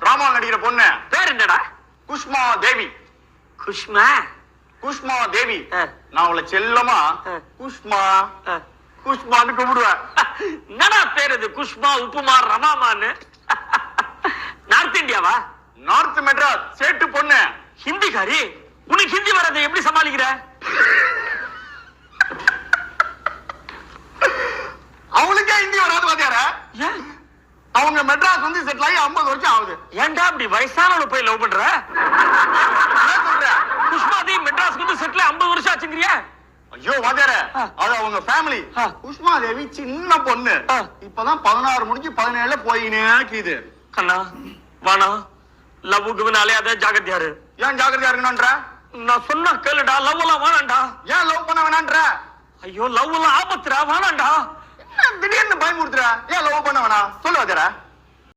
Drama நடிக்கிற பொண்ணு பேர் என்னடா? குஷ்மா தேவி. குஷ்மா? குஷ்மா தேவி. நான் அவளை செல்லமா குஷ்மா குஷ்மான்னு கூப்பிடுவேன். என்னடா பேர் இது? குஷ்மா, உப்புமா, ரமாமான்னு. நார்த் இந்தியாவா? நார்த் மெட்ராஸ் சேட்டு பொண்ணு. ஹிந்திக்காரி. உனக்கு ஹிந்தி வர்றதை எப்படி சமாளிக்கிற? அவளுக்கே ஹிந்தி வராது வாத்தியார. அவங்க மெட்ராஸ் வந்து செட்டில் ஆகி 50 வருஷம் ஆகுது. ஏன்டா அப்படி வயசானவளை போய் லவ் பண்ற? குஷ்மா தேவி மெட்ராஸ் வந்து செட்டில் 50 வருஷம் ஆச்சுங்கிறியா? ஐயோ வாத்தியார, அது அவங்க ஃபேமிலி. குஷ்மா தேவி சின்ன பொண்ணு, இப்பதான் 16 முடிஞ்சு 17 போயினே இருக்குது. கண்ணா வாணா, லவ்வுக்கு அலையாத, ஜாகிரதையாரு. ஏன் ஜாகிரதையா இருக்கணும்ன்ற? நான் சொன்னா கேளுடா, லவ் எல்லாம் வேணாண்டா. ஏன் லவ் பண்ண வேணான்ற? ஐயோ லவ் எல்லாம் ஆபத்துடா, வேணாண்டா. திடீர்னு பயமுறுத்துற. ஏன் லவ் பண்ண வேணாம் சொல்லு வாத்தியார.